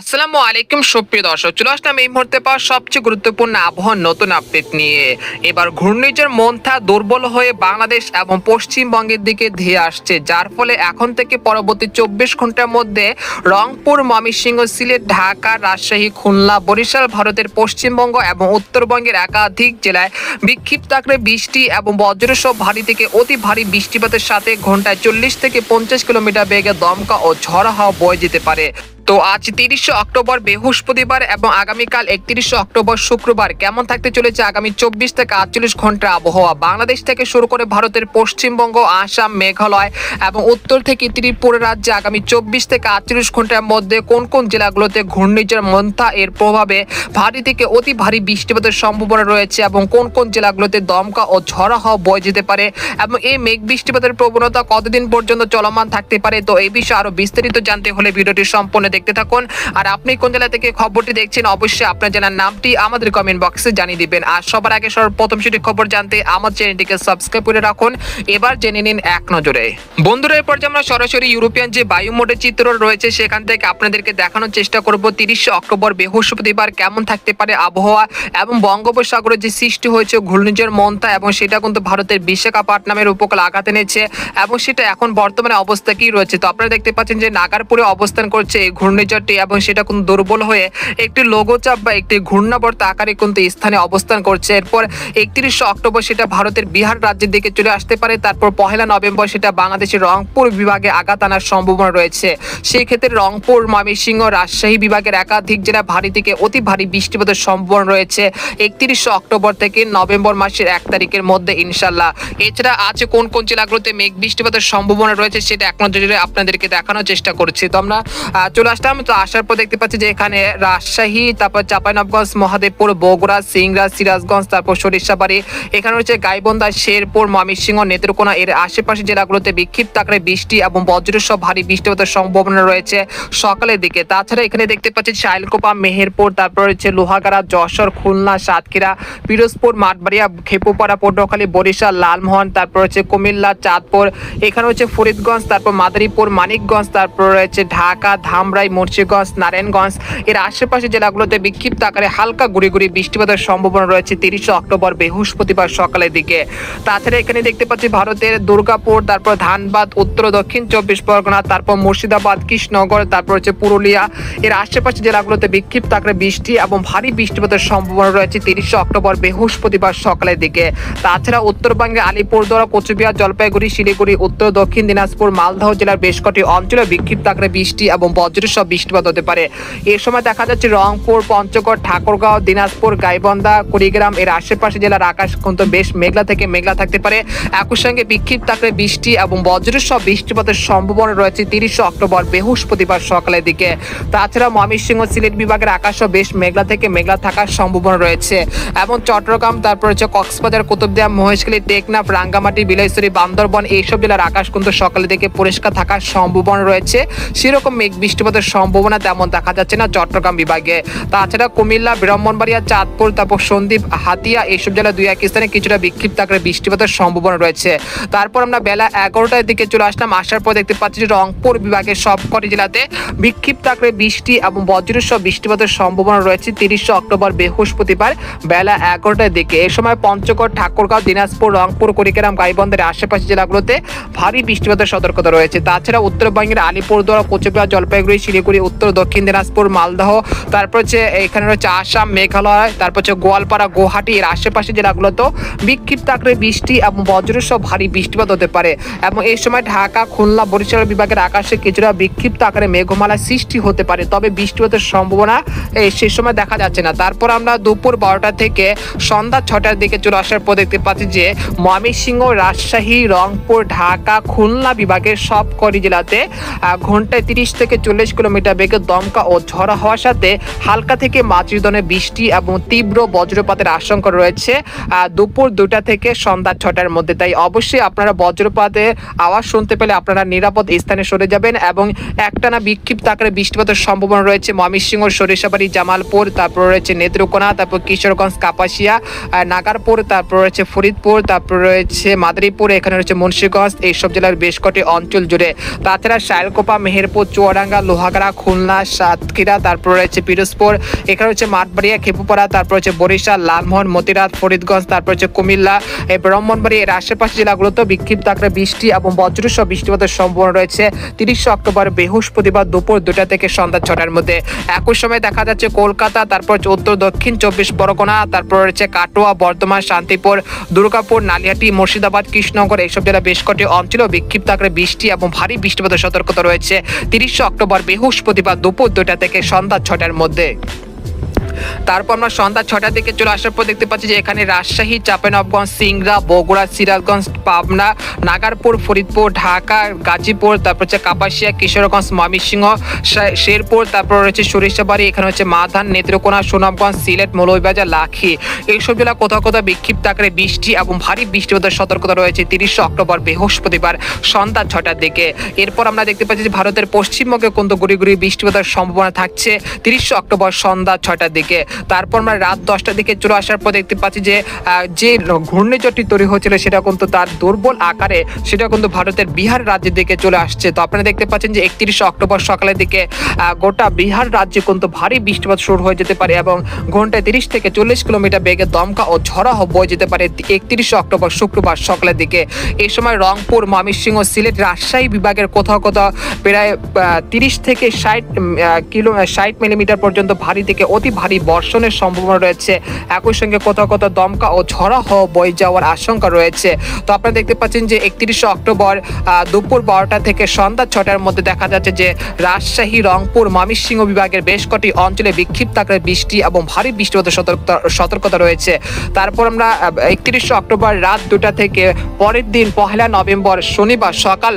আসসালামু আলাইকুম সুপ্রিয় দর্শক, চলে আসলাম এই মুহূর্তে পাওয়া সবচেয়ে গুরুত্বপূর্ণ আবহাওয়ার নতুন আপডেট নিয়ে। এবার ঘূর্ণিঝড় মোন্থা দুর্বল হয়ে বাংলাদেশ এবং পশ্চিমবঙ্গের দিকে ধেয়ে আসছে, যার ফলে এখন থেকে পরবর্তী 24 ঘন্টার মধ্যে রংপুর, ময়মনসিংহ, সিলেট, ঢাকা, রাজশাহী, খুলনা, বরিশাল, ভারতের পশ্চিমবঙ্গ এবং উত্তরবঙ্গের একাধিক জেলায় বিক্ষিপ্ত আকারে বৃষ্টি এবং বজ্রসহ ভারী থেকে অতি ভারী বৃষ্টিপাতের সাথে ঘন্টায় 40 থেকে 50 কিলোমিটার বেগে দমকা ও ঝড়ো হাওয়া বয়ে যেতে পারে। তো আজ 30 অক্টোবর বৃহস্পতিবার এবং আগামীকাল 31 অক্টোবর শুক্রবার কেমন থাকতে চলেছে আগামী 24 থেকে 48 ঘন্টার আবহাওয়া। বাংলাদেশ থেকে শুরু করে ভারতের পশ্চিমবঙ্গ, আসাম, মেঘালয় এবং উত্তর থেকে ত্রিপুরা রাজ্যে আগামী 24 থেকে 48 ঘন্টার মধ্যে কোন কোন জেলাগুলোতে ঘূর্ণিঝড় মোন্থা এর প্রভাবে ভারী থেকে অতি ভারী বৃষ্টিপাতের সম্ভাবনা রয়েছে এবং কোন কোন জেলাগুলোতে দমকা ও ঝড়ো হাওয়া বয়ে যেতে পারে এবং এই মেঘ বৃষ্টিপাতের প্রবণতা কতদিন পর্যন্ত চলমান থাকতে পারে। তো এই বিষয়ে আরো বিস্তারিত জানতে হলে ভিডিওটি সম্পূর্ণ দেখতে থাকুন। আর আপনি কোন জেলা থেকে খবরটি দেখছেন অবশ্যই আপনার জেলার নামটি আমাদের কমেন্ট বক্সে জানিয়ে দিবেন। আর সবার আগে সর্বপ্রথম সেটি খবর জানতে আমার চ্যানেলটিকে সাবস্ক্রাইব করে রাখুন। এবার জেনে নিন এক নজরে। বন্ধুরা, এরপর যে আমরা সরাসরি ইউরোপিয়ান যে বায়ুমোডের চিত্র রয়েছে সেখান থেকে আপনাদেরকে দেখানোর চেষ্টা করব 30 অক্টোবর বৃহস্পতিবার কেমন থাকতে পারে আবহাওয়া এবং বঙ্গোপসাগরে যে সৃষ্টি হয়েছে ঘূর্ণিঝড় মোন্থা এবং সেটা কিন্তু ভারতের বিশাখাপট্টনমের উপকূলে আঘাত এনেছে এবং সেটা এখন বর্তমানে অবস্থা কি রয়েছে। তো আপনারা দেখতে পাচ্ছেন যে নাগারপুরে অবস্থান করছে এই ঘূর্ণিঝড়টি এবং সেটা কিন্তু দুর্বল হয়ে একটি লঘুচাপ বা একটি ঘূর্ণাবর্ত আকারে কিন্তু স্থানে অবস্থান করছে। এরপর 31 অক্টোবর সেটা ভারতের বিহার রাজ্যের দিকে চলে আসতে পারে। তারপর 1 নভেম্বর সেটা বাংলাদেশের রংপুর বিভাগে আঘাত আনার সম্ভাবনা রয়েছে। সেই ক্ষেত্রে রংপুর, ময়মনসিংহ, রাজশাহী বিভাগের একাধিক জেলা ভারী থেকে অতি ভারী বৃষ্টিপাতের সম্ভাবনা রয়েছে 31 অক্টোবর থেকে নভেম্বর মাসের 1 তারিখের মধ্যে ইনশাল্লাহ। এছাড়া আজ কোন কোন জেলাগুলোতে মেঘ বৃষ্টিপাতের সম্ভাবনা রয়েছে সেটা এক নজরে আপনাদেরকে দেখানোর চেষ্টা করছি। তো আমরা চলে আসলাম। তো আসার পর দেখতে পাচ্ছি যে এখানে রাজশাহী, তারপর চাঁপাইনবাবগঞ্জ, মহাদেবপুর, বগুড়া, সিংড়া, সিরাজগঞ্জ, তারপর সরিষাবাড়ি, এখানে রয়েছে গাইবান্ধা, শেরপুর, ময়মনসিংহ, নেত্রকোনা এর আশেপাশে জেলাগুলোতে বিক্ষিপ্ত আকারে বৃষ্টি এবং বজ্রসহ ভারী বৃষ্টিপাতের সম্ভাবনা রয়েছে সকালের দিকে। তাছাড়া এখানে দেখতে পাচ্ছি শাইলকোপা, মেহেরপুর, তারপর রয়েছে লোহাগাড়া, যশোর, খুলনা, সাতক্ষীরা, পিরোজপুর, মাঠবাড়িয়া, খেপুপাড়া, পটুয়াখালী, বরিশাল, লালমোহন, তারপর রয়েছে কুমিল্লা, চাঁদপুর, এখানে রয়েছে ফরিদগঞ্জ, তারপর মাদারীপুর, মানিকগঞ্জ, তারপর রয়েছে ঢাকা, ধামরাই, মুন্সিগঞ্জ, নারায়ণগঞ্জ এর আশেপাশে জেলাগুলোতে বিক্ষিপ্ত আকারে হালকা গুড়ি গুড়ি বৃষ্টিপাতের সম্ভাবনা রয়েছে 30 অক্টোবর বৃহস্পতিবার সকালের দিকে। তাছাড়া এখানে দেখতে পাচ্ছি ভারতের দুর্গাপুর, তারপর ধানবাদ, উত্তর দক্ষিণ 24 পরগনা, তারপর মুর্শিদাবাদ, কৃষ্ণনগর, তারপর হচ্ছে পুরুলিয়া এর আশেপাশে জেলাগুলোতে বিক্ষিপ্ত আকারে বৃষ্টি এবং ভারী বৃষ্টিপাতের সম্ভাবনা রয়েছে 30 অক্টোবর বৃহস্পতিবার সকালের দিকে। তাছাড়া উত্তরবঙ্গে আলিপুরদুয়ার, কোচবিহার, জলপাইগুড়ি, শিলিগুড়ি, উত্তর দক্ষিণ দিনাজপুর, মালদহ জেলার বেশ কটি অঞ্চলে বিক্ষিপ্ত আকারে বৃষ্টি এবং বজ্রসহ বৃষ্টিপাত হতে পারে। এর সময় দেখা যাচ্ছে রংপুর, পঞ্চগড়, ঠাকুরগাঁও, দিনাজপুর, গাইবান্ধা, কুড়িগ্রাম এর আশেপাশে জেলার আকাশ কিন্তু বেশ মেঘলা থেকে মেঘলা থাকতে পারে। একই সঙ্গে বিক্ষিপ্ত আকারে বৃষ্টি এবং বজ্রসহ বৃষ্টিপাতের সম্ভাবনা রয়েছে 30 অক্টোবর বৃহস্পতিবার সকালের দিকে। তাছাড়া ময়মনসিংহ, সিলেট বিভাগের আকাশও বেশ মেঘলা থেকে মেঘলা থাকার সম্ভাবনা রয়েছে এবং চট্টগ্রাম, তারপর হচ্ছে কক্সবাজার, কুতুবদিয়া, মহেশখালী, টেকনাফ, রাঙ্গামাটি, বিলাইছড়ি, বান্দরবন এইসব জেলার আকাশ কিন্তু সকালের দিকে পরিষ্কার থাকার সম্ভাবনা রয়েছে। সেরকম মেঘ বৃষ্টিপাতের সম্ভাবনা তেমন দেখা যাচ্ছে না চট্টগ্রাম বিভাগে। তাছাড়া কুমিল্লা, ব্রাহ্মণবাড়িয়া, চাঁদপুর, তারপর সন্দ্বীপ, হাতিয়া এইসব জেলা দুই এক স্থানে কিছুটা বিক্ষিপ্ত আকারে বৃষ্টিপাতের সম্ভাবনা রয়েছে। তারপর আমরা বেলা 11টার দিকে চলে আসলাম। আসার পর দেখতে পাচ্ছি যে রংপুর বিভাগের সবকটি জেলাতে বিক্ষিপ্ত আকারে বৃষ্টি এবং বজ্রসহ বৃষ্টিপাতের সম্ভাবনা রয়েছে 30 অক্টোবর বৃহস্পতিবার বেলা 11টার দিকে। এই সময় পঞ্চগড়, ঠাকুরগাঁও, দিনাজপুর, রংপুর, কুড়িগ্রাম, গাইবান্ধার আশেপাশে জেলাগুলোতে ভারী বৃষ্টিপাতের সতর্কতা রয়েছে। তাছাড়া উত্তরবঙ্গের আলিপুরদুয়ার, কোচবিহার, জলপাইগুড়ি, শিলিগুড়ি, উত্তর দক্ষিণ দিনাজপুর, মালদহ, তারপর হচ্ছে এখানে রয়েছে আসাম, মেঘালয়, তারপর হচ্ছে গোয়ালপাড়া, গুয়াহাটি এর আশেপাশে জেলাগুলোতেও বিক্ষিপ্ত আকারে বৃষ্টি এবং বজ্রসহ ভারী বৃষ্টিপাত হতে পারে এবং এই সময় ঢাকা, খুলনা, বরিশাল বিভাগের আকাশে কিছুটা বিক্ষিপ্ত আকারে মেঘমালা সৃষ্টি হতে পারে, তবে বৃষ্টিপাতের সম্ভাবনা সেই সময় দেখা যাচ্ছে না। তারপর আমরা দুপুর 12টা থেকে সন্ধ্যা 6টার দিকে চলে আসার পর দেখতে পাচ্ছি যে ময়মনসিংহ, রাজশাহী, রংপুর, ঢাকা, খুলনা বিভাগের সবকটি জেলাতে ঘন্টায় 30 থেকে 40 কিলোমিটার বেগে দমকা ও ঝড়ো হওয়ার সাথে হালকা থেকে মাঝারি ধরনের বৃষ্টি এবং তীব্র বজ্রপাতের আশঙ্কা রয়েছে দুপুর 2টা থেকে সন্ধ্যা 6টার মধ্যে। তাই অবশ্যই আপনারা বজ্রপাতের আওয়াজ শুনতে পেলে আপনারা নিরাপদ স্থানে সরে যাবেন এবং একটানা বিক্ষিপ্ত আকারে বৃষ্টিপাতের সম্ভাবনা রয়েছে ময়মনসিংহ, সরিষাবাড়ি, জামালপুর, তারপর রয়েছে নেত্রকোনা, তারপর কিশোরগঞ্জ, কাপাসিয়া, নাগারপুর, তারপর রয়েছে ফরিদপুর, তারপর রয়েছে মাদারীপুর, এখানে রয়েছে মুন্সিগঞ্জ এইসব জেলার বেশ কটি অঞ্চল জুড়ে। তাছাড়া শাইলকোপা, মেহেরপুর, চুয়াডাঙ্গা, লোহাগাড়া লোহাগাড়া, খুলনা, সাতক্ষীরা, তারপর রয়েছে পিরোজপুর, এখানে রয়েছে মাঠবাড়িয়া, খেপুপাড়া, তারপর রয়েছে বরিশাল, লালমোহন, মতিরাট, ফরিদগঞ্জ, তারপর হচ্ছে কুমিল্লা, এই ব্রাহ্মণবাড়িয়া এর আশেপাশে জেলাগুলোতে বিক্ষিপ্ত আকারে বৃষ্টি এবং বজ্রসহ বৃষ্টিপাতের সম্ভাবনা রয়েছে 30 অক্টোবর বৃহস্পতিবার দুপুর 2টা থেকে সন্ধ্যা 6টার মধ্যে। একই সময় দেখা যাচ্ছে কলকাতা, তারপর হচ্ছে উত্তর দক্ষিণ 24 পরগনা, তারপর রয়েছে কাটোয়া, বর্ধমান, শান্তিপুর, দুর্গাপুর, নালিয়াটি, মুর্শিদাবাদ, কৃষ্ণনগর এইসব জেলা বেশ কটি অঞ্চলেও বিক্ষিপ্ত আকারে বৃষ্টি এবং ভারী বৃষ্টিপাতের সতর্কতা রয়েছে 30 অক্টোবর বৃহস্পতিবার দুপুর 2টা থেকে সন্ধ্যা 6টার মধ্যে। তারপর আমরা সন্ধ্যা 6টার দিকে চলে আসার পর দেখতে পাচ্ছি যে এখানে রাজশাহী, চাঁপাইনবাবগঞ্জ, সিংড়া, বগুড়া, সিরাজগঞ্জ, পাবনা, নাগারপুর, ফরিদপুর, ঢাকা, গাজীপুর, তারপর হচ্ছে কাপাসিয়া, কিশোরগঞ্জ, ময়মনসিংহ, শেরপুর, তারপর রয়েছে সরিষাবাড়ি, এখানে হচ্ছে মাধান, নেত্রকোনা, সুনামগঞ্জ, সিলেট, মৌলভীবাজার, লাখি এইসব জেলা কোথাও কোথাও বিক্ষিপ্ত আকারে বৃষ্টি এবং ভারী বৃষ্টিপাতের সতর্কতা রয়েছে 30 অক্টোবর বৃহস্পতিবার সন্ধ্যা 6টার দিকে। এরপর আমরা দেখতে পাচ্ছি যে ভারতের পশ্চিমবঙ্গে কিন্তু গুড়ি গুড়ি বৃষ্টিপাতের সম্ভাবনা থাকছে 30 অক্টোবর সন্ধ্যা 6টার দিকে। তারপর আমরা রাত 10টার দিকে চলে আসার পর দেখতে পাচ্ছি যে যে ঘূর্ণিঝড়টি তৈরি হয়েছিল সেটা কিন্তু তার দুর্বল আকারে সেটা কিন্তু ভারতের বিহার রাজ্যের দিকে চলে আসছে। তো আপনারা দেখতে পাচ্ছেন যে 31 অক্টোবর সকালের দিকে গোটা বিহার রাজ্যে কিন্তু ভারী বৃষ্টিপাত শুরু হয়ে যেতে পারে এবং ঘন্টায় 30 থেকে 40 কিলোমিটার বেগে দমকা ও ঝড়া বয়ে যেতে পারে 31 অক্টোবর শুক্রবার সকালের দিকে। এই সময় রংপুর, ময়মনসিংহ, সিলেট, রাজশাহী বিভাগের কোথাও কোথাও প্রায় 30 থেকে 60 মিলিমিটার পর্যন্ত ভারী থেকে অতি ভারী বর্ষণের সম্ভাবনা রয়েছে। একই সঙ্গে কোথাও কোথাও দমকা ও ঝড়া বয়ে যাওয়ার আশঙ্কা রয়েছে। তো আপনারা দেখতে পাচ্ছেন যে 31 অক্টোবর দুপুর 12টা থেকে সন্ধ্যা 6টার মধ্যে দেখা যাচ্ছে যে রাজশাহী, রংপুর, ময়মনসিংহ বিভাগের বেশ কটি অঞ্চলে বিক্ষিপ্ত আকারে বৃষ্টি এবং ভারী বৃষ্টিপাতের সতর্কতা রয়েছে। তারপর আমরা 31 অক্টোবর রাত 2টা থেকে পরের দিন 1 নভেম্বর শনিবার সকাল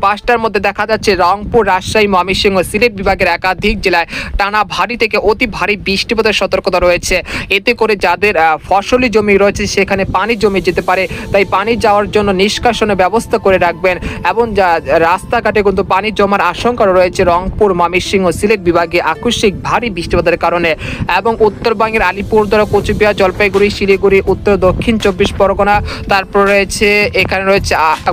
5টার মধ্যে দেখা যাচ্ছে রংপুর, রাজশাহী, ময়মনসিংহ, সিলেট বিভাগের একাধিক জেলায় টানা ভারী থেকে অতি ভারী বৃষ্টিপাতের সতর্কতা রয়েছে। এতে করে যাদের ফসলি জমি রয়েছে সেখানে পানি জমে যেতে পারে, তাই পানি যাওয়ার জন্য নিষ্কাশনের ব্যবস্থা করে রাখবেন এবং রাস্তাঘাটে কিন্তু পানি জমার আশঙ্কা রয়েছে রংপুর, ময়মনসিংহ, সিলেট বিভাগে আকস্মিক ভারী বৃষ্টিপাতের কারণে। এবং উত্তরবঙ্গের আলিপুরদুয়ার, কোচবিহার, জলপাইগুড়ি, শিলিগুড়ি, উত্তর দক্ষিণ 24 পরগনা, তারপর রয়েছে এখানে রয়েছে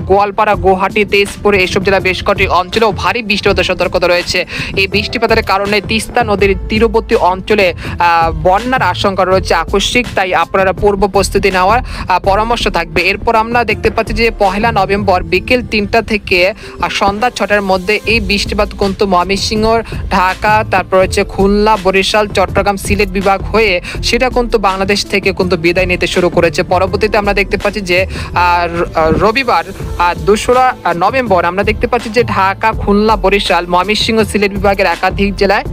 গোয়ালপাড়া, গুয়াহাটি, তেজপুর এইসব জেলা বেশ কটি অঞ্চলেও ভারী বৃষ্টিপাতের সতর্কতা রয়েছে। এই বৃষ্টিপাতের কারণে তিস্তা নদীর তীরবর্তী অঞ্চলে বন্যার আশঙ্কা রয়েছে আকস্মিক, তাই আপনারা পূর্ব প্রস্তুতি নেওয়ার পরামর্শ থাকবে। এরপর আমরা দেখতে পাচ্ছি যে 1 নভেম্বর বিকেল 3টা থেকে সন্ধ্যা 6টার মধ্যে এই বৃষ্টিপাত কিন্তু ময়মনসিংহ, ঢাকা, তারপর হচ্ছে খুলনা, বরিশাল, চট্টগ্রাম, সিলেট বিভাগ হয়ে সেটা কিন্তু বাংলাদেশ থেকে কিন্তু বিদায় নিতে শুরু করেছে। পরবর্তীতে আমরা দেখতে পাচ্ছি যে রবিবার 2রা নভেম্বর আমরা দেখতে পাচ্ছি যে ঢাকা, খুলনা, বরিশাল, ময়মনসিংহ, সিলেট বিভাগের একাধিক জেলায়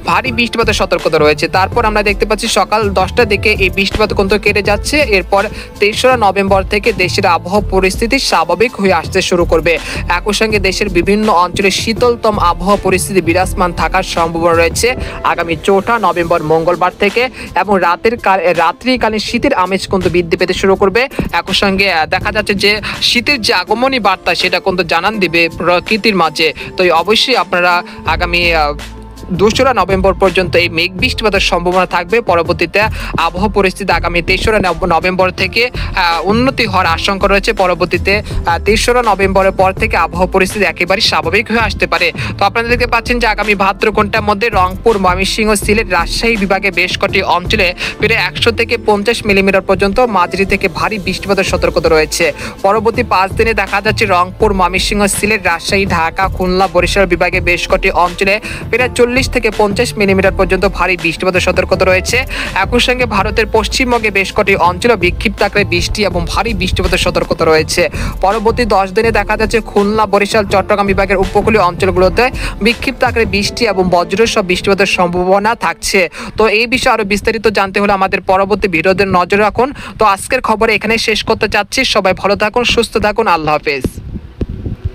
ভারী বৃষ্টিপাতের সতর্কতা রয়েছে। তারপর আমরা দেখতে পাচ্ছি সকাল 10টার দিকে এই বৃষ্টিপাত কিন্তু কেটে যাচ্ছে। এরপর 3রা নভেম্বর থেকে দেশের আবহাওয়া পরিস্থিতি স্বাভাবিক হয়ে আসতে শুরু করবে। একই সঙ্গে দেশের বিভিন্ন অঞ্চলে শীতলতম আবহাওয়া পরিস্থিতি বিরাজমান থাকার সম্ভাবনা রয়েছে আগামী 4ঠা নভেম্বর মঙ্গলবার থেকে এবং রাত্রিকালীন শীতের আমেজ কিন্তু বৃদ্ধি পেতে শুরু করবে। একই সঙ্গে দেখা যাচ্ছে যে শীতের যে আগমনী বার্তা সেটা কিন্তু জানান দিবে প্রকৃতির মাঝে। তো অবশ্যই আপনারা আগামী 2রা নভেম্বর পর্যন্ত এই মেঘ বৃষ্টিপাতের সম্ভাবনা থাকবে। পরবর্তীতে আবহাওয়া পরিস্থিতি আগামী 3রা নভেম্বর থেকে উন্নতি হওয়ার আশঙ্কা রয়েছে। পরবর্তীতে 3রা নভেম্বরের পর থেকে আবহাওয়া পরিস্থিতি একেবারে স্বাভাবিক হয়ে আসতে পারে। তো আপনারা দেখতে পাচ্ছেন যে আগামী 72 ঘন্টার মধ্যে রংপুর, ময়মনসিংহ, সিলেট, রাজশাহী বিভাগে বেশ কটি অঞ্চলে প্রায় 100 থেকে 50 মিলিমিটার পর্যন্ত মাঝারি থেকে ভারী বৃষ্টিপাতের সতর্কতা রয়েছে। পরবর্তী 5 দিনে দেখা যাচ্ছে রংপুর, ময়মনসিংহ, সিলেট, রাজশাহী, ঢাকা, খুলনা, বরিশাল বিভাগে বেশ কটি অঞ্চলে প্রায় 40 থেকে 50 মিলিমিটার পর্যন্ত ভারী বৃষ্টিপাতের সতর্কতা রয়েছে। একই সঙ্গে ভারতের পশ্চিমবঙ্গে বেশ কটি অঞ্চলে বিক্ষিপ্ত আকারে বৃষ্টি এবং ভারী বৃষ্টিপাতের সতর্কতা রয়েছে। পরবর্তী 10 দিনে দেখা যাচ্ছে খুলনা, বরিশাল, চট্টগ্রাম বিভাগের উপকূলীয় অঞ্চলগুলোতে বিক্ষিপ্ত আকারে বৃষ্টি এবং বজ্রসহ বৃষ্টিপাতের সম্ভাবনা থাকছে। তো এই বিষয়ে আরো বিস্তারিত জানতে হলে আমাদের পরবর্তী ভিডিওতে নজর রাখুন। তো আজকের খবরে এখানে শেষ করতে চাচ্ছি। সবাই ভালো থাকুন, সুস্থ থাকুন, আল্লাহ হাফেজ।